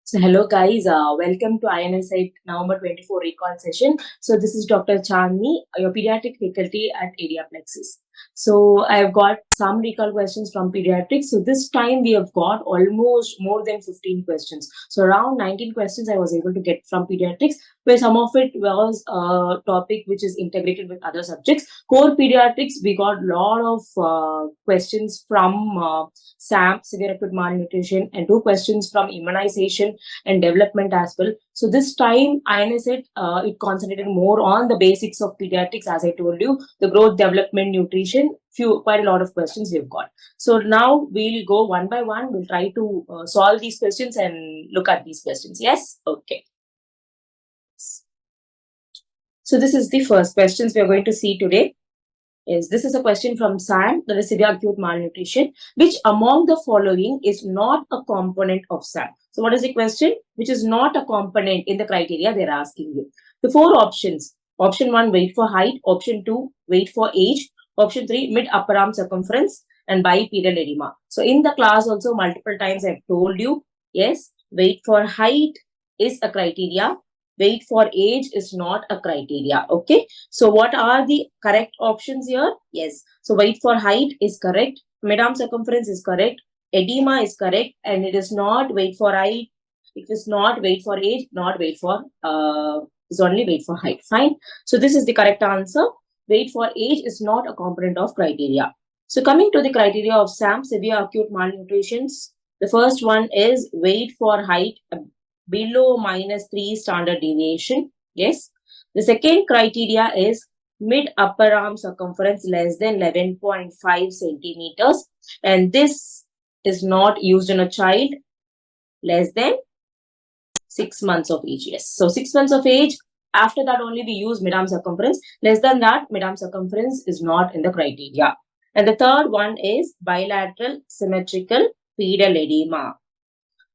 So hello guys, welcome to INICET November 24 recall session. So this is Dr. Chandini, your pediatric faculty at ADRPLEXUS. So I've got some recall questions from pediatrics. So this time we have got almost more than 15 questions. So around 19 questions I was able to get from pediatrics, where some of it was a topic which is integrated with other subjects. Core pediatrics, we got a lot of questions from SAM, severe acute malnutrition, and 2 questions from immunization and development as well. So this time, INICET, it concentrated more on the basics of pediatrics, as I told you, the growth, development, nutrition, quite a lot of questions we've got. So now we'll go one by one. We'll try to solve these questions and look at these questions. Yes? Okay. So this is the first questions we are going to see today. This is a question from SAM, that is severe acute malnutrition. Which among the following is not a component of SAM? So what is the question? Which is not a component in the criteria they're asking you. The 4 options. Option 1, weight for height. Option 2, weight for age. Option 3, mid-upper arm circumference and bipedal edema. So in the class also multiple times I've told you, yes, weight for height is a criteria. Weight for age is not a criteria. Okay. So what are the correct options here? Yes. So weight for height is correct. Mid-arm circumference is correct. Edema is correct. And it is not weight for height. It is not weight for age, not weight for, is only weight for height. Fine. So this is the correct answer. Weight for age is not a component of criteria. So coming to the criteria of SAM, severe acute malnutrition, the first one is weight for height below -3 standard deviation. Yes. The second criteria is mid-upper arm circumference less than 11.5 centimeters. And this is not used in a child less than 6 months of age. Yes. So 6 months of age, after that only we use mid-arm circumference. Less than that, mid-arm circumference is not in the criteria. And the third one is bilateral symmetrical pedal edema.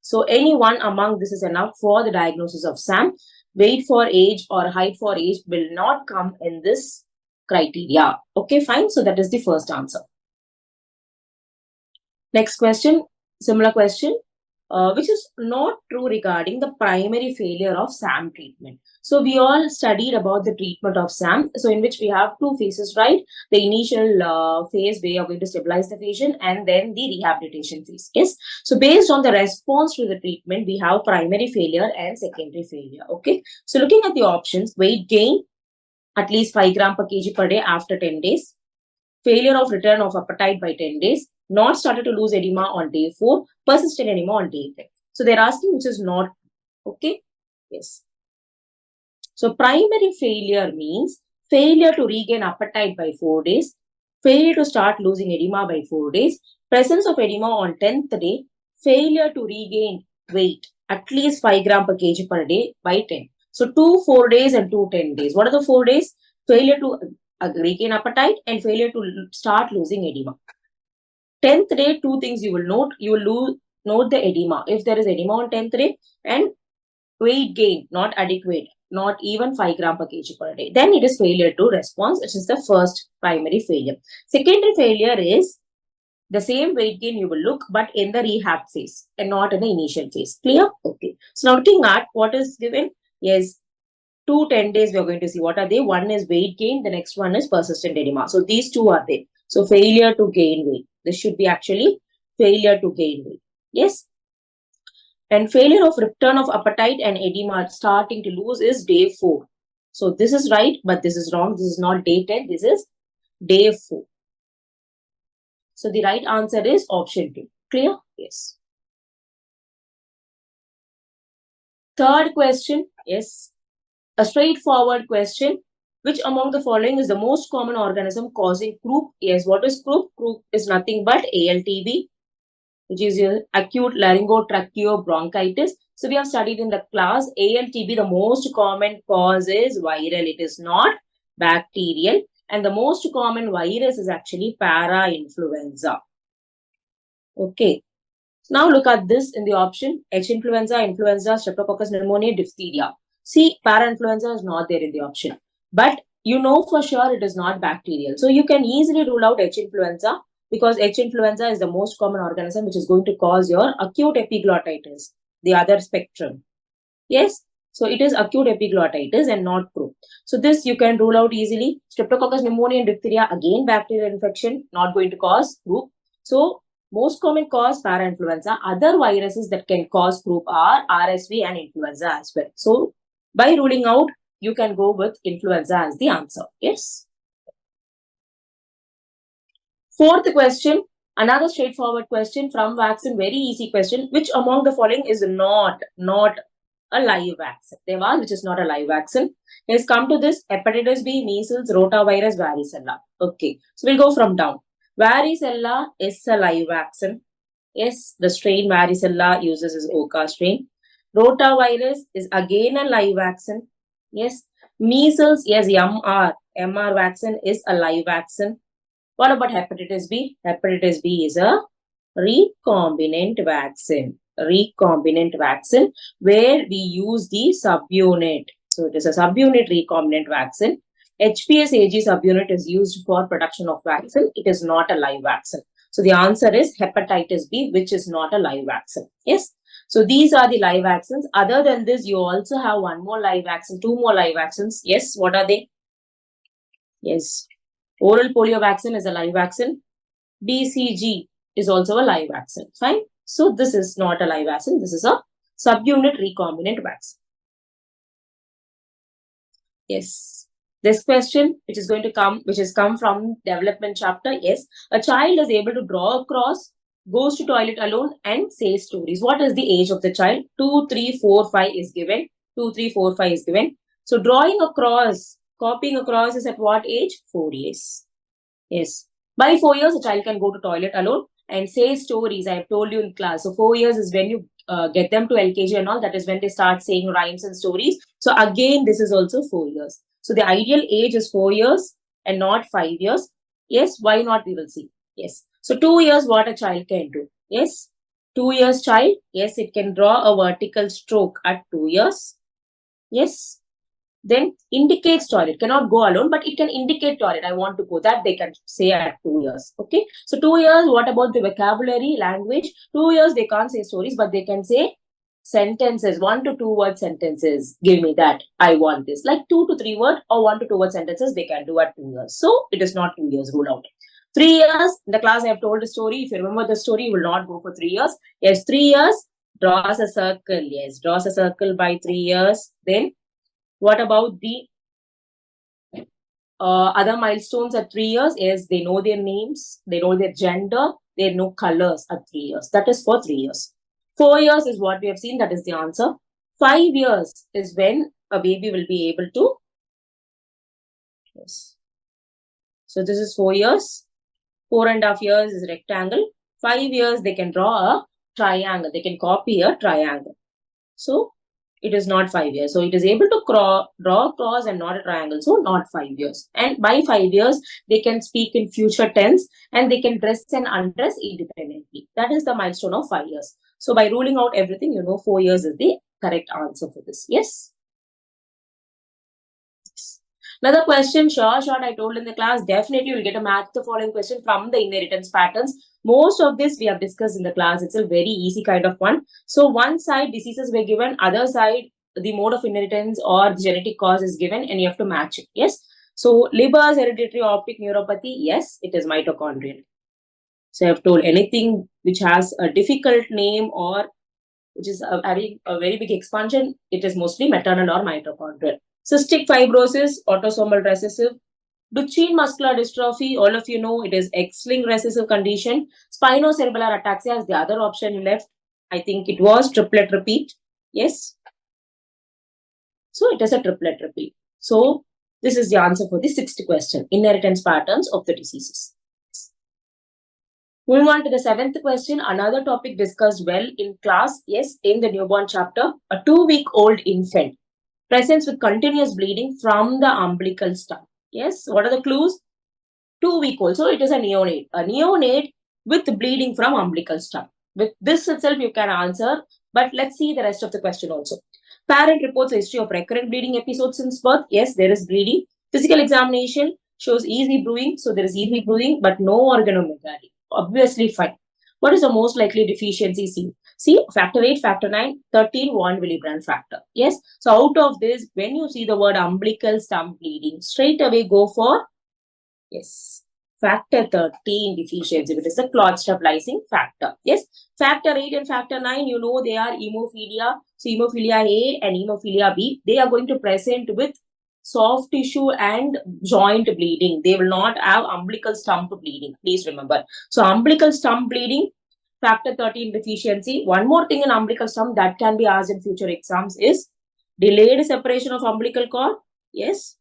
So any one among this is enough for the diagnosis of SAM. Weight for age or height for age will not come in this criteria. Okay, fine. So that is the first answer. Next question, similar question, which is not true regarding the primary failure of SAM treatment. So we all studied about the treatment of SAM. So in which we have 2 phases, right? The initial phase where you are going to stabilize the patient and then the rehabilitation phase. Yes. So based on the response to the treatment, we have primary failure and secondary failure. Okay. So looking at the options, weight gain at least 5 grams per kg per day after 10 days. Failure of return of appetite by 10 days. Not started to lose edema on day 4. Persistent edema on day 10. So they're asking which is not. Okay. Yes. So primary failure means failure to regain appetite by 4 days, failure to start losing edema by 4 days, presence of edema on 10th day, failure to regain weight at least 5 grams per kg per day by 10. So 2 4 days and 2 10 days. What are the 4 days? Failure to regain appetite and failure to start losing edema. 10th day, 2 things you will note. You will note the edema. If there is edema on 10th day and weight gain not adequate, not even 5 grams per kg per day, then it is failure to response, which is the first primary failure. Secondary failure is the same weight gain you will look, but in the rehab phase and not in the initial phase. Clear? Okay. So now looking at what is given, yes, 2 10 days we are going to see. What are they? One is weight gain, the next one is persistent edema. So these 2 are there. So failure to gain weight. This should be actually failure to gain weight. Yes. And failure of return of appetite and edema starting to lose is day 4. So this is right, but this is wrong. This is not day 10. This is day 4. So the right answer is option 2. Clear? Yes. Third question. Yes. A straightforward question. Which among the following is the most common organism causing croup? Yes. What is croup? Croup is nothing but ALTB, which is acute laryngotracheobronchitis. So we have studied in the class ALTB, the most common cause is viral. It is not bacterial. And the most common virus is actually para-influenza. Okay. Now look at this in the option H influenza, influenza, streptococcus pneumoniae, diphtheria. See, para-influenza is not there in the option. But you know for sure it is not bacterial. So you can easily rule out H influenza, because H influenza is the most common organism which is going to cause your acute epiglottitis. the other spectrum. Yes. So it is acute epiglottitis and not croup. So this you can rule out easily. Streptococcus pneumoniae and diphtheria, again bacterial infection, not going to cause croup. So most common cause parainfluenza. Other viruses that can cause croup are RSV and influenza as well. So by ruling out, you can go with influenza as the answer. Yes. Fourth question, another straightforward question from vaccine, very easy question. Which among the following is not a live vaccine? There was which is not a live vaccine. Let's come to this: hepatitis B, measles, rotavirus, varicella. Okay, so we'll go from down. Varicella is a live vaccine. Yes, the strain varicella uses is Oka strain. Rotavirus is again a live vaccine. Yes, measles, yes, MR vaccine is a live vaccine. What about hepatitis B? Hepatitis B is a recombinant vaccine. Recombinant vaccine where we use the subunit. So it is a subunit recombinant vaccine. HPS-AG subunit is used for production of vaccine. It is not a live vaccine. So the answer is hepatitis B, which is not a live vaccine. Yes. So these are the live vaccines. Other than this, you also have one more live vaccine, two more live vaccines. Yes. What are they? Yes. Oral polio vaccine is a live vaccine. BCG is also a live vaccine. Fine. So this is not a live vaccine. This is a subunit recombinant vaccine. Yes. This question, which is come from development chapter. Yes. A child is able to draw a cross, goes to toilet alone and says stories. What is the age of the child? 2, 3, 4, 5 is given. 2, 3, 4, 5 is given. So drawing a cross, copying a cross is at what age? 4 years. Yes. By 4 years, a child can go to toilet alone and say stories. I have told you in class. So 4 years is when you get them to LKG and all. That is when they start saying rhymes and stories. So again, this is also 4 years. So the ideal age is 4 years and not 5 years. Yes. Why not? We will see. Yes. So 2 years, what a child can do. Yes. 2 years child. Yes. It can draw a vertical stroke at 2 years. Yes. Then indicates toilet, cannot go alone, but it can indicate toilet. I want to go. That they can say at 2 years. Okay. So 2 years, what about the vocabulary, language? 2 years, they can't say stories, but they can say sentences, 1 to 2 word sentences. Give me that. I want this. Like 2 to 3 word or 1 to 2 word sentences, they can do at 2 years. So it is not 2 years, rule out. 3 years, in the class I have told a story. If you remember the story, you will not go for 3 years. Yes, 3 years, draws a circle. Yes, draws a circle by 3 years. Then what about the other milestones at 3 years? Yes, they know their names, they know their gender, they know colors at 3 years. That is for 3 years. 4 years is what we have seen. That is the answer. 5 years is when a baby will be able to. Yes. So this is 4 years. 4.5 years is rectangle. 5 years they can draw a triangle. They can copy a triangle. So it is not 5 years. So it is able to draw a cross and not a triangle. So not 5 years. And by 5 years, they can speak in future tense and they can dress and undress independently. That is the milestone of 5 years. So by ruling out everything, 4 years is the correct answer for this. Yes. Another question, short, I told in the class, definitely you will get a match the following question from the inheritance patterns. Most of this we have discussed in the class. It's a very easy kind of one. So one side diseases were given, other side the mode of inheritance or the genetic cause is given and you have to match it. Yes. So Leber's hereditary optic neuropathy, yes, it is mitochondrial. So I have told anything which has a difficult name or which is a very big expansion, it is mostly maternal or mitochondrial. Cystic fibrosis, autosomal recessive. Duchenne muscular dystrophy, all of you know it is X-linked recessive condition. Spinocerebellar ataxia is the other option left. I think it was triplet repeat. Yes. So it is a triplet repeat. So this is the answer for the sixth question, inheritance patterns of the diseases. Moving on to the seventh question, another topic discussed well in class. Yes, in the newborn chapter, a 2-week-old infant presents with continuous bleeding from the umbilical stump. Yes, what are the clues? 2-week-old. So it is a neonate. A neonate with bleeding from umbilical stump. With this itself, you can answer. But let's see the rest of the question also. Parent reports a history of recurrent bleeding episodes since birth. Yes, there is bleeding. Physical examination shows easy bruising. So there is easy bruising, but no organomegaly. Obviously fine. What is the most likely deficiency seen? See, factor 8, factor 9, 13 von Willebrand factor. Yes. So out of this, when you see the word umbilical stump bleeding, straight away go for, yes, factor 13 deficiency, which is the clot stabilizing factor. Yes. Factor 8 and factor 9, you know, they are hemophilia. So hemophilia A and hemophilia B, they are going to present with soft tissue and joint bleeding. They will not have umbilical stump bleeding. Please remember. So umbilical stump bleeding, factor 13 deficiency. One more thing in umbilical stump that can be asked in future exams is delayed separation of umbilical cord. Yes.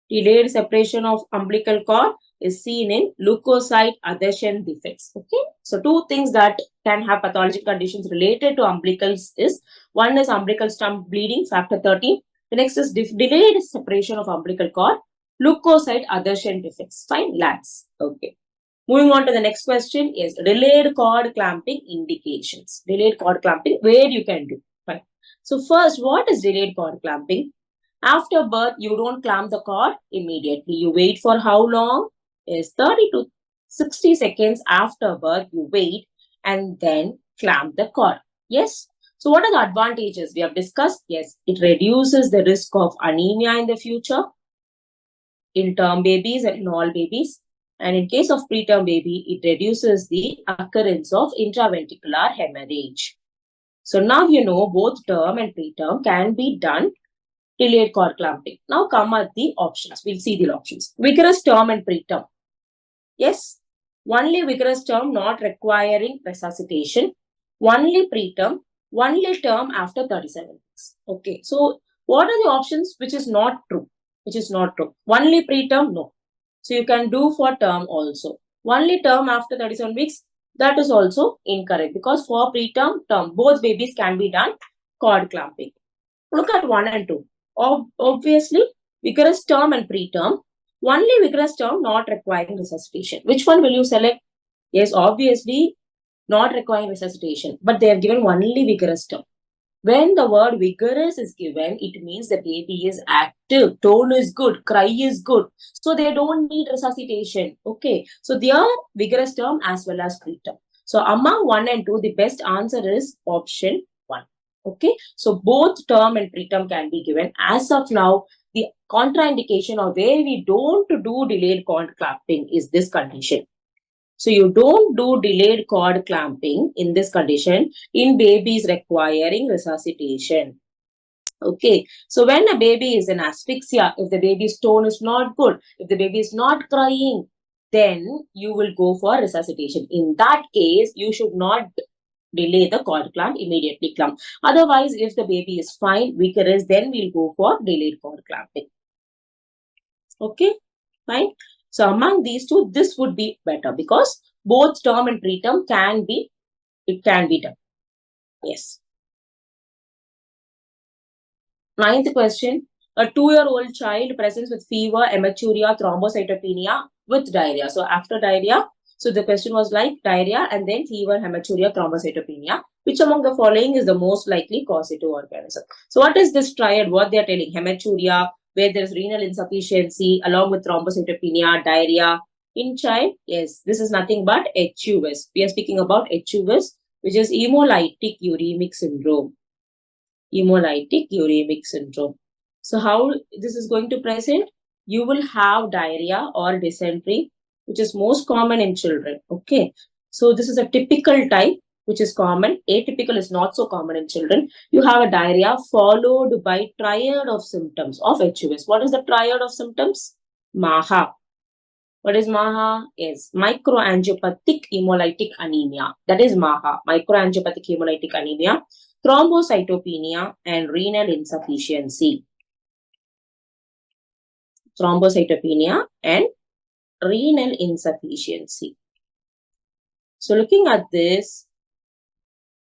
Delayed separation of umbilical cord is seen in leukocyte adhesion defects. Okay. So two things that can have pathologic conditions related to umbilicals is, one is umbilical stump bleeding, factor 13. The next is delayed separation of umbilical cord, leukocyte adhesion defects. Fine, lads. Okay. Moving on to the next question is delayed cord clamping indications. Delayed cord clamping, where you can do. Fine. So first, what is delayed cord clamping? After birth, you don't clamp the cord immediately. You wait for how long? Is 30 to 60 seconds after birth, you wait and then clamp the cord. Yes. So what are the advantages we have discussed? Yes, it reduces the risk of anemia in the future in term babies and in all babies. And in case of preterm baby, it reduces the occurrence of intraventricular hemorrhage. So now you know both term and preterm can be done delayed cord clamping. Now come at the options. We'll see the options. Vigorous term and preterm. Yes, only vigorous term not requiring resuscitation. Only preterm, only term after 37 weeks. Okay, so what are the options which is not true? Which is not true. Only preterm, no. So you can do for term also. Only term after 37 weeks, that is also incorrect because for preterm, term, both babies can be done cord clamping. Look at 1 and 2. Obviously, vigorous term and preterm, only vigorous term not requiring resuscitation. Which one will you select? Yes, obviously not requiring resuscitation, but they have given only vigorous term. When the word vigorous is given, it means the baby is active, tone is good, cry is good. So they don't need resuscitation. Okay. So they are vigorous term as well as preterm. So among 1 and 2, the best answer is option 1. Okay. So both term and preterm can be given. As of now, the contraindication or where we don't do delayed cord clamping is this condition. So you don't do delayed cord clamping in this condition in babies requiring resuscitation. Okay. So when a baby is in asphyxia, if the baby's tone is not good, if the baby is not crying, then you will go for resuscitation. In that case, you should not delay the cord clamp, immediately clamp. Otherwise, if the baby is fine, vigorous, then we'll go for delayed cord clamping. Okay, fine. So among these two, this would be better because both term and preterm can be done. Yes. 9th question. A 2-year-old child presents with fever, hematuria, thrombocytopenia with diarrhea. So after diarrhea, so the question was like diarrhea and then fever, hematuria, thrombocytopenia. Which among the following is the most likely causative organism? So what is this triad? What they are telling? Hematuria, where there is renal insufficiency along with thrombocytopenia, diarrhea. In child, yes, this is nothing but HUS. We are speaking about HUS, which is hemolytic uremic syndrome. Hemolytic uremic syndrome. So how this is going to present? You will have diarrhea or dysentery, which is most common in children. Okay. So this is a typical type, which is common. Atypical is not so common in children. You have a diarrhea followed by triad of symptoms of HUS. What is the triad of symptoms? MAHA. What is MAHA? Yes, microangiopathic hemolytic anemia. That is MAHA, microangiopathic hemolytic anemia, thrombocytopenia, and renal insufficiency. Thrombocytopenia and renal insufficiency. So looking at this,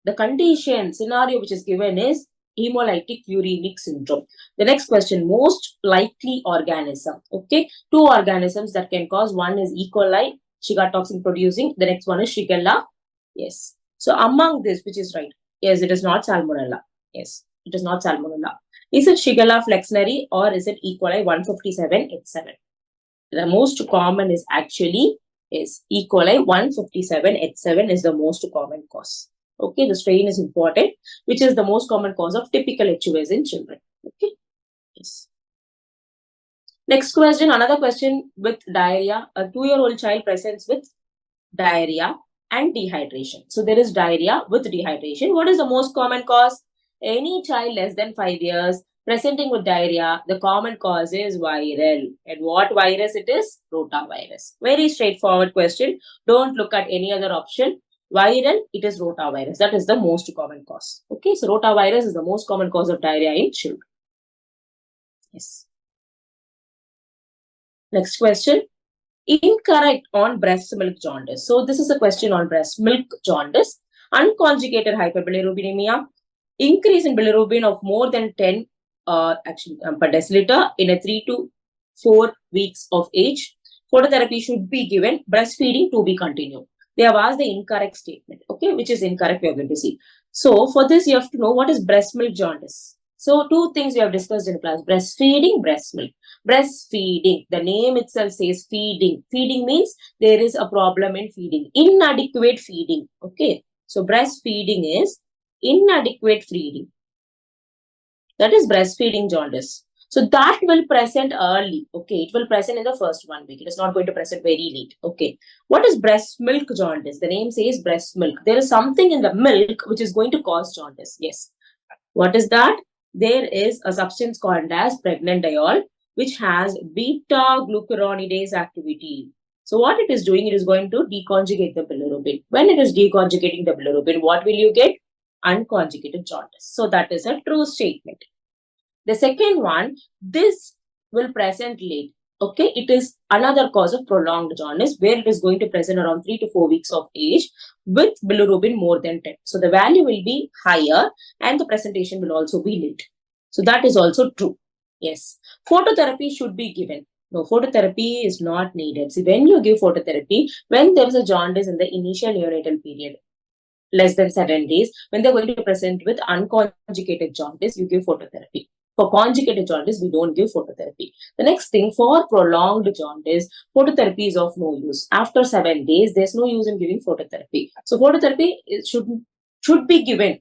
the condition scenario which is given is hemolytic uremic syndrome. The next question, most likely organism. Okay, 2 organisms that can cause. One is E. coli, Shiga toxin producing. The next one is Shigella. Yes. So among this, which is right? Yes, it is not Salmonella. Yes, it is not Salmonella. Is it Shigella flexneri or is it E. coli 157H7? The most common is actually is E. coli 157H7 is the most common cause. Okay, the strain is important, which is the most common cause of typical HUS in children. Okay, yes. Next question, another question with diarrhea. A 2-year-old child presents with diarrhea and dehydration. So there is diarrhea with dehydration. What is the most common cause? Any child less than 5 years presenting with diarrhea, the common cause is viral. And what virus it is? Rotavirus. Very straightforward question. Don't look at any other option. Viral, it is rotavirus. That is the most common cause. Okay, so rotavirus is the most common cause of diarrhea in children. Yes. Next question. Incorrect on breast milk jaundice. So this is a question on breast milk jaundice. Unconjugated hyperbilirubinemia, increase in bilirubin of more than 10 per deciliter in a 3 to 4 weeks of age. Phototherapy should be given. Breastfeeding to be continued. They have asked the incorrect statement. Okay, which is incorrect we are going to see. So for this you have to know what is breast milk jaundice. So two things we have discussed in class: breastfeeding, breast milk. Breastfeeding, the name itself says feeding. Feeding means there is a problem in feeding. Inadequate feeding. Okay. So breastfeeding is inadequate feeding. That is breastfeeding jaundice. So that will present early. Okay. It will present in the first 1 week. It is not going to present very late. Okay. What is breast milk jaundice? The name says breast milk. There is something in the milk which is going to cause jaundice. Yes. What is that? There is a substance called as pregnandiol, which has beta-glucuronidase activity. So what it is doing, it is going to deconjugate the bilirubin. When it is deconjugating the bilirubin, what will you get? Unconjugated jaundice. So that is a true statement. The second one, this will present late. Okay, it is another cause of prolonged jaundice where it is going to present around 3 to 4 weeks of age with bilirubin more than 10. So the value will be higher and the presentation will also be late. So that is also true. Yes. Phototherapy should be given. No, phototherapy is not needed. See, when you give phototherapy, when there is a jaundice in the initial neonatal period, less than 7 days, when they're going to present with unconjugated jaundice, you give phototherapy. For conjugated jaundice, we don't give phototherapy. The next thing, for prolonged jaundice, phototherapy is of no use. After 7 days, there's no use in giving phototherapy. So phototherapy should be given.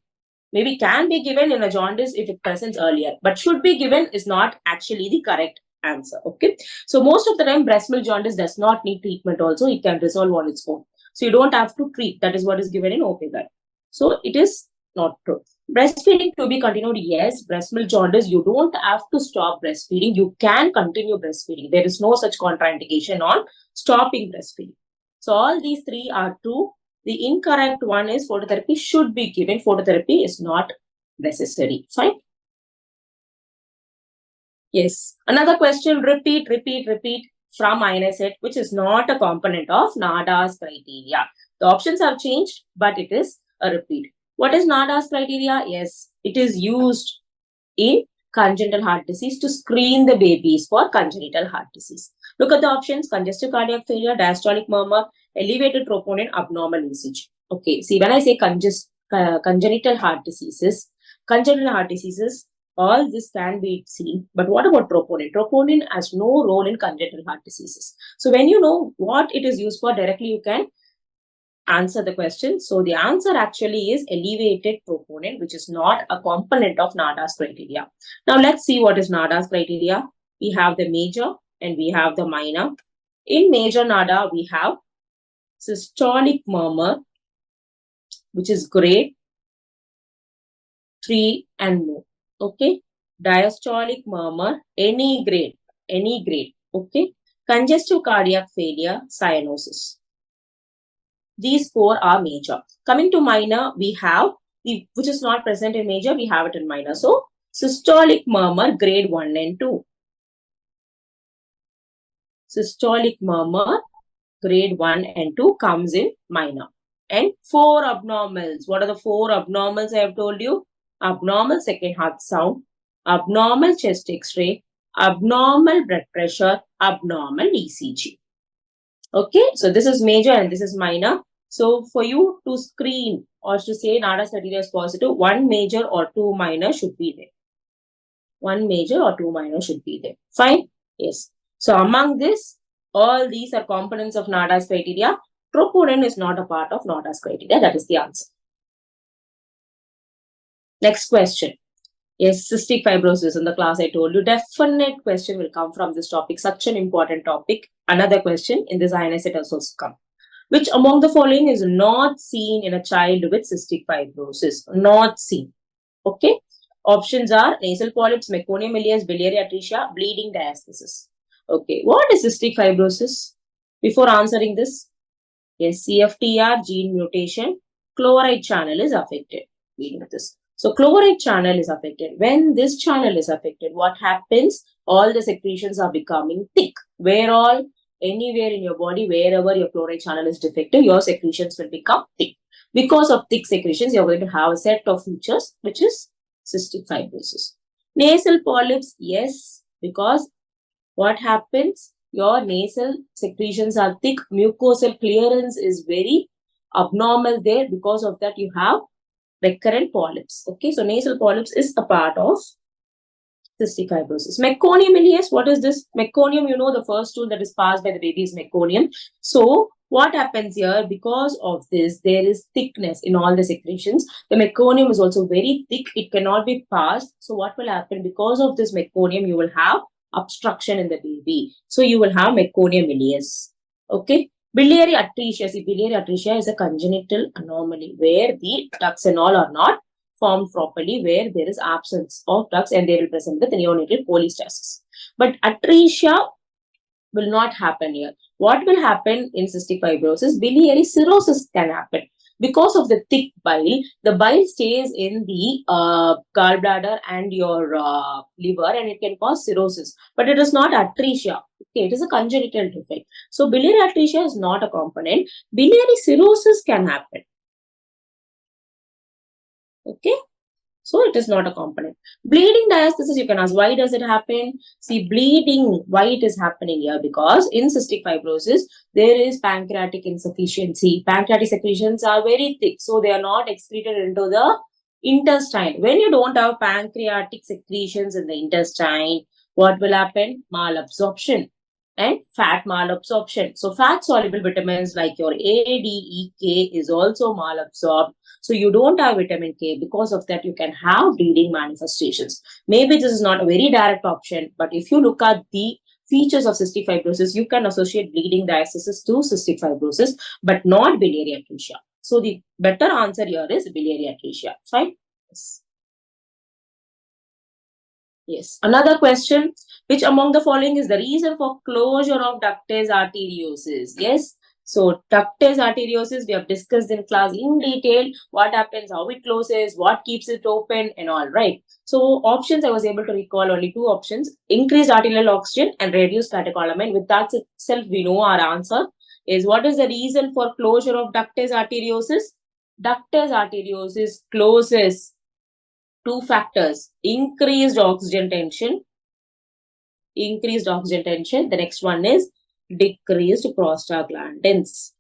Maybe can be given in a jaundice if it presents earlier, but should be given is not actually the correct answer. Okay. So most of the time, breast milk jaundice does not need treatment also. It can resolve on its own. So you don't have to treat. That is what is given in OP guide. So it is not true. Breastfeeding to be continued. Yes, breast milk jaundice, you don't have to stop breastfeeding. You can continue breastfeeding. There is no such contraindication on stopping breastfeeding. So all these three are true. The incorrect one is phototherapy should be given. Phototherapy is not necessary. Fine. Yes. Another question, repeat from INICET, which is not a component of NADA's criteria. The options have changed, but it is a repeat. What is NADA's criteria? Yes, it is used in congenital heart disease to screen the babies for congenital heart disease. Look at the options: congestive cardiac failure, diastolic murmur, elevated troponin, abnormal ECG. Okay, see, when I say congenital heart diseases, all this can be seen. But what about troponin? Troponin has no role in congenital heart diseases. So when you know what it is used for, directly you can answer the question. So the answer actually is elevated troponin, which is not a component of NADA's criteria. Now let's see what is NADA's criteria. We have the major and we have the minor. In major NADA, we have systolic murmur, which is grade 3 and more. Okay. Diastolic murmur, any grade. Okay. Congestive cardiac failure, cyanosis. These 4 are major. Coming to minor, we have which is not present in major, we have it in minor. So systolic murmur, grade 1 and 2. Systolic murmur, grade 1 and 2 comes in minor. And 4 abnormals. What are the 4 abnormals I have told you? Abnormal second heart sound, abnormal chest X-ray, abnormal blood pressure, abnormal ECG. Okay, so this is major and this is minor. So for you to screen or to say NADA's criteria is positive, 1 major or 2 minor should be there. 1 major or 2 minor should be there. Fine? Yes. So among this, All these are components of NADA's criteria. Troponin is not a part of NADA's criteria. That is the answer. Next question. Yes, cystic fibrosis in the class I told you. Definite question will come from this topic. Such an important topic. Another question in this INICET has also come. Which among the following is not seen in a child with cystic fibrosis? Not seen. Okay. Options are nasal polyps, meconium ileus, biliary atresia, bleeding diastasis. Okay. What is cystic fibrosis? Before answering this, yes, CFTR gene mutation, chloride channel is affected. We know this. So chloride channel is affected. When this channel is affected, what happens? All the secretions are becoming thick. Where all? Anywhere in your body, wherever your chloride channel is defective, your secretions will become thick. Because of thick secretions, you're going to have a set of features, which is cystic fibrosis. Nasal polyps, yes, because what happens? Your nasal secretions are thick, mucosal clearance is very abnormal there. Because of that, you have recurrent polyps. Okay, so nasal polyps is a part of cystic fibrosis. Meconium ileus, what is this? Meconium, you know, the first stool that is passed by the baby is meconium. So, what happens here? Because of this, there is thickness in all the secretions. The meconium is also very thick. It cannot be passed. So, what will happen? Because of this meconium, you will have obstruction in the baby. So, you will have meconium ileus. Okay. Biliary atresia. See, biliary atresia is a congenital anomaly where the ducts and all are not formed properly, where there is absence of ducts and they will present with neonatal polystasis. But atresia will not happen here. What will happen in cystic fibrosis? Biliary cirrhosis can happen. Because of the thick bile, the bile stays in the gallbladder and your liver and it can cause cirrhosis. But it is not atresia. Okay, it is a congenital defect. So, biliary atresia is not a component. Biliary cirrhosis can happen. Okay. So, it is not a component. Bleeding diastasis, you can ask, why does it happen? See, bleeding, why it is happening here? Because in cystic fibrosis, there is pancreatic insufficiency. Pancreatic secretions are very thick, so they are not excreted into the intestine. When you don't have pancreatic secretions in the intestine, what will happen? Malabsorption and fat malabsorption. So, fat soluble vitamins like your A, D, E, K is also malabsorbed. So you don't have vitamin K. Because of that, you can have bleeding manifestations. Maybe this is not a very direct option, but if you look at the features of cystic fibrosis, you can associate bleeding diastasis to cystic fibrosis, but not biliary atresia. So the better answer here is biliary atresia. Fine? Yes. Yes. Another question, which among the following is the reason for closure of ductus arteriosus? Yes. So, ductus arteriosus, we have discussed in class in detail what happens, how it closes, what keeps it open and all, right? So, options I was able to recall only two options, increased arterial oxygen and reduced catecholamine. With that itself, we know our answer is what is the reason for closure of ductus arteriosus? Ductus arteriosus closes two factors, increased oxygen tension. The next one is decreased prostaglandins.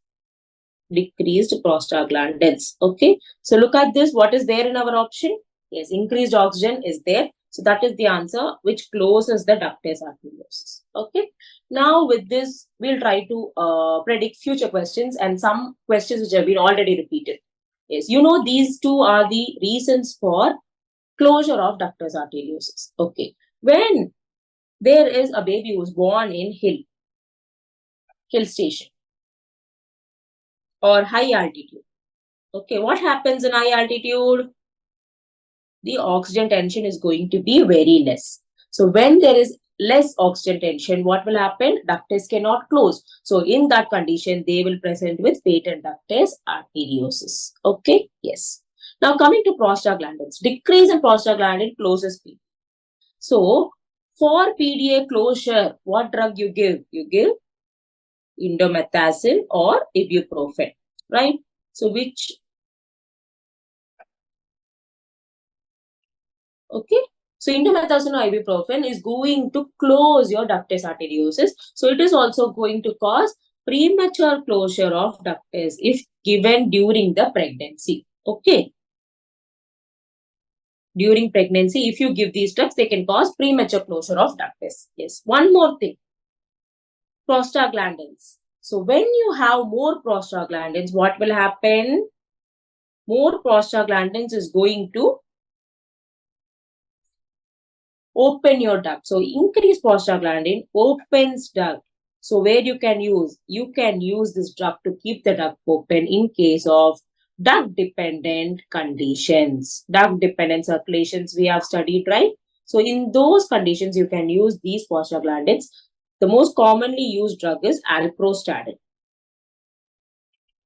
Okay. So look at this. What is there in our option? Yes, increased oxygen is there. So that is the answer which closes the ductus arteriosus. Okay. Now with this, we'll try to predict future questions and some questions which have been already repeated. Yes, you know these two are the reasons for closure of ductus arteriosus. Okay. When there is a baby who is born in hill station or high altitude. Okay, what happens in high altitude? The oxygen tension is going to be very less. So when there is less oxygen tension, what will happen? Ductus cannot close. So in that condition, they will present with patent ductus arteriosus. Okay, yes. Now coming to prostaglandins, decrease in prostaglandin closes PDA. So for PDA closure, what drug you give? You give indomethacin or ibuprofen, right? So which, okay. So indomethacin or ibuprofen is going to close your ductus arteriosus. So it is also going to cause premature closure of ductus if given during the pregnancy. Okay. During pregnancy, if you give these drugs, they can cause premature closure of ductus. Yes. One more thing. prostaglandins. So when you have more prostaglandins, what will happen? More prostaglandins is going to open your duct. So increase prostaglandin opens duct. So where you can use this drug to keep the duct open in case of duct dependent conditions. Duct dependent circulations we have studied, right? So in those conditions, you can use these prostaglandins. The most commonly used drug is alprostatin.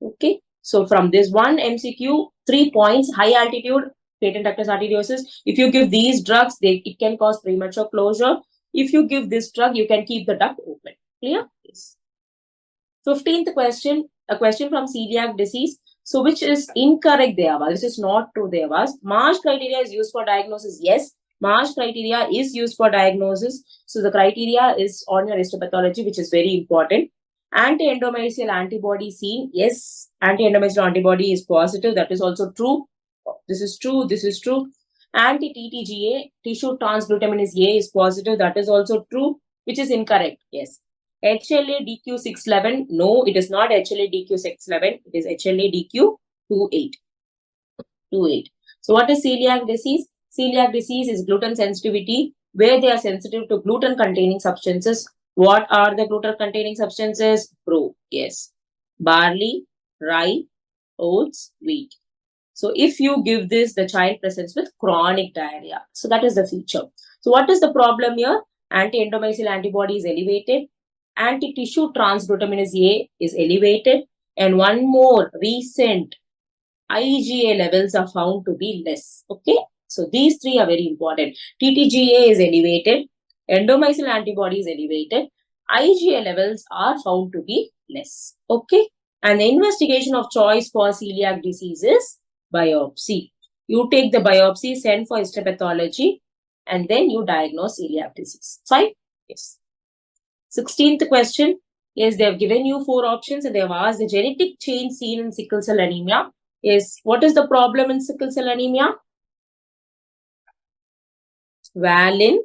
Okay. So from this one MCQ, 3 points: high altitude, patent ductus arteriosus. If you give these drugs, it can cause premature closure. If you give this drug, you can keep the duct open. Clear? Yes. 15th question, a question from celiac disease. So which is incorrect there? This is not true there. Marsh criteria is used for diagnosis. Yes, Marsh criteria is used for diagnosis. So the criteria is on your histopathology, which is very important. Anti-endomysial antibody seen. Yes, anti-endomysial antibody is positive. That is also true. This is true. This is true. Anti-TTGA, tissue transglutaminase A is positive. That is also true, which is incorrect. Yes. HLA-DQ611. No, it is not HLA-DQ611. It is HLA-DQ28. 28. So what is celiac disease? Celiac disease is gluten sensitivity, where they are sensitive to gluten containing substances. What are the gluten containing substances? Brew. Yes. Barley, rye, oats, wheat. So if you give this, the child presents with chronic diarrhea. So that is the feature. So what is the problem here? Anti-endomysial antibody is elevated. Anti-tissue transglutaminase A is elevated. And one more, recent IgA levels are found to be less. Okay. So these three are very important. TTGA is elevated. Endomysial antibody is elevated. IgA levels are found to be less. Okay. And the investigation of choice for celiac disease is biopsy. You take the biopsy, send for histopathology, and then you diagnose celiac disease. Fine? Yes. 16th question is they have given you 4 options and they have asked the genetic change seen in sickle cell anemia is what is the problem in sickle cell anemia? Valine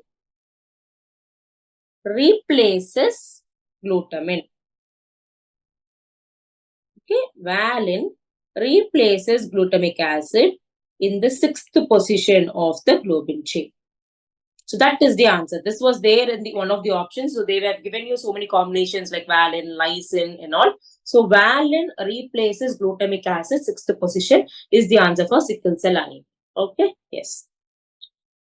replaces glutamine. Okay, valine replaces glutamic acid in the 6th position of the globin chain. So that is the answer. This was there in one of the options. So they have given you so many combinations like valine, lysine and all. So valine replaces glutamic acid, 6th position is the answer for sickle cell anemia. Okay, yes.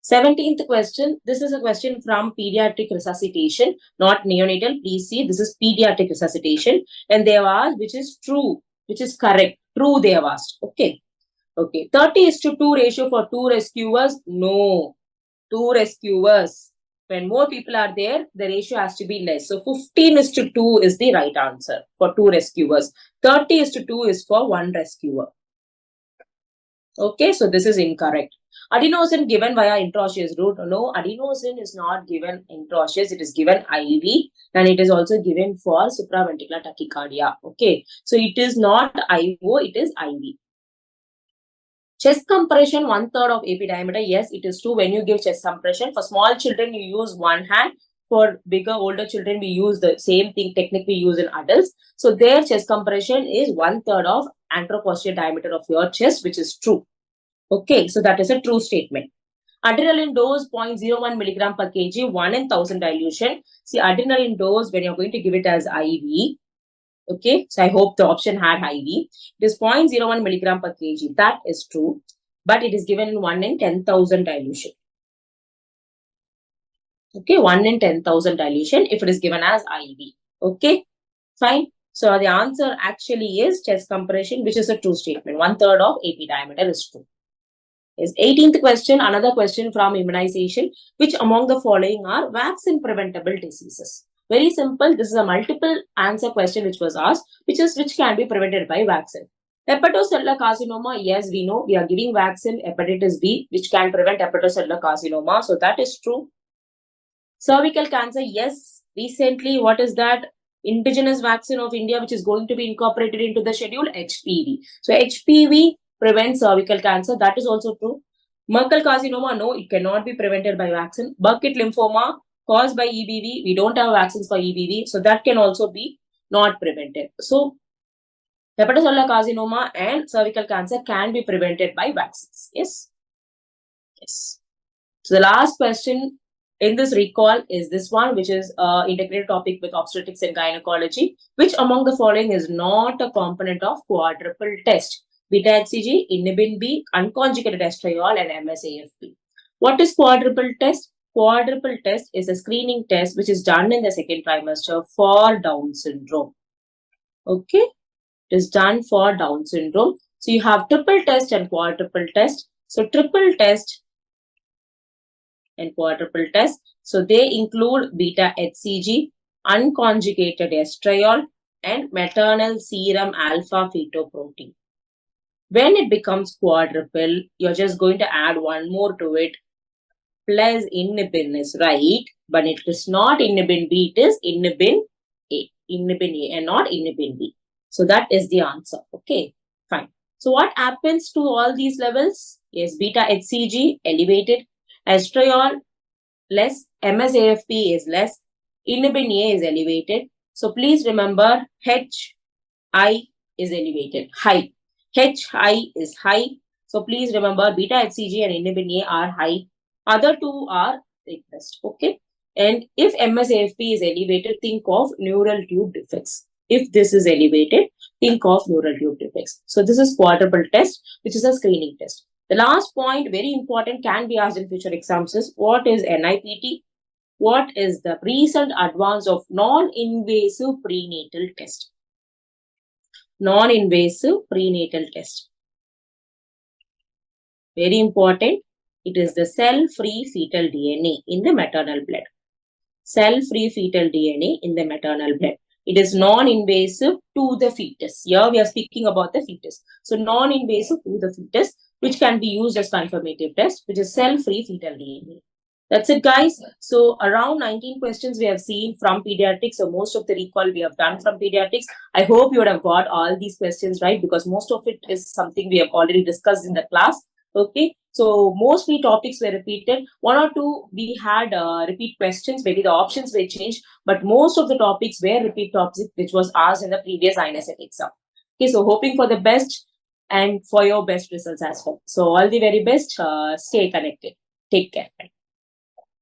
17th question. This is a question from pediatric resuscitation, not neonatal. Please see, this is pediatric resuscitation. And they have asked which is true, which is correct. True, they have asked. Okay. Okay. 30:2 ratio for 2 rescuers. No. 2 rescuers. When more people are there, the ratio has to be less. So 15:2 is the right answer for 2 rescuers. 30:2 is for 1 rescuer. Okay, so this is incorrect. Adenosine given via intraosseous route. No, adenosine is not given intraosseous. It is given IV and it is also given for supraventricular tachycardia. Okay, so it is not IO, it is IV. Chest compression, 1/3 of AP diameter. Yes, it is true. When you give chest compression, for small children, you use one hand. For bigger, older children, we use the same thing technique we use in adults. So their chest compression is 1/3 of anteroposterior diameter of your chest, which is true. Okay, so that is a true statement. Adrenaline dose 0.01 milligram per kg, 1 in 1000 dilution. See, adrenaline dose, when you're going to give it as IV, okay, so I hope the option had IV. It is 0.01 milligram per kg. That is true, but it is given in 1 in 10,000 dilution. Okay, 1 in 10,000 dilution if it is given as IV. Okay, fine. So the answer actually is chest compression, which is a true statement. 1/3 of AP diameter is true. Is 18th question, another question from immunization. Which among the following are vaccine preventable diseases? Very simple. This is a multiple answer question which was asked, which can be prevented by vaccine. Hepatocellular carcinoma, yes, we know we are giving vaccine hepatitis B, which can prevent hepatocellular carcinoma. So that is true. Cervical cancer, yes. Recently, what is that? Indigenous vaccine of India, which is going to be incorporated into the schedule, HPV. So HPV prevents cervical cancer. That is also true. Merkel carcinoma, no, it cannot be prevented by vaccine. Burkitt lymphoma, caused by EBV. We don't have vaccines for EBV, so that can also be not prevented. So hepatocellular carcinoma and cervical cancer can be prevented by vaccines. Yes. Yes. So the last question in this recall is this one, which is integrated topic with obstetrics and gynecology. Which among the following is not a component of quadruple test? Beta HCG, inhibin B, unconjugated estriol, and MSAFP. What is quadruple test? Quadruple test is a screening test which is done in the second trimester for Down syndrome. Okay, it is done for Down syndrome. So you have triple test and quadruple test. So triple test and quadruple test. So they include beta HCG, unconjugated estriol, and maternal serum alpha fetoprotein. When it becomes quadruple, you're just going to add one more to it, plus inhibin is right, but it is not inhibin B, it is inhibin A and not inhibin B. So that is the answer. Okay, fine. So what happens to all these levels? Yes, beta HCG elevated, estriol less, MSAFP is less, inhibin A is elevated. So please remember HI is elevated, high. HI is high. So please remember beta HCG and inhibin A are high. Other two are repressed. Okay. And if MSAFP is elevated, think of neural tube defects. If this is elevated, think of neural tube defects. So this is quadruple test, which is a screening test. The last point, very important, can be asked in future exams is what is NIPT? What is the recent advance of non-invasive prenatal test? Non-invasive prenatal test. Very important. It is the cell-free fetal DNA in the maternal blood. Cell-free fetal DNA in the maternal blood. It is non-invasive to the fetus. Here we are speaking about the fetus. So non-invasive to the fetus, which can be used as confirmative test, which is cell-free fetal DNA. That's it, guys. So around 19 questions we have seen from pediatrics. So most of the recall we have done from pediatrics. I hope you would have got all these questions right, because most of it is something we have already discussed in the class. Okay. So mostly topics were repeated. One or two we had repeat questions. Maybe the options were changed, but most of the topics were repeat topics, which was asked in the previous INICET exam. Okay. So hoping for the best and for your best results as well. So all the very best. Stay connected. Take care.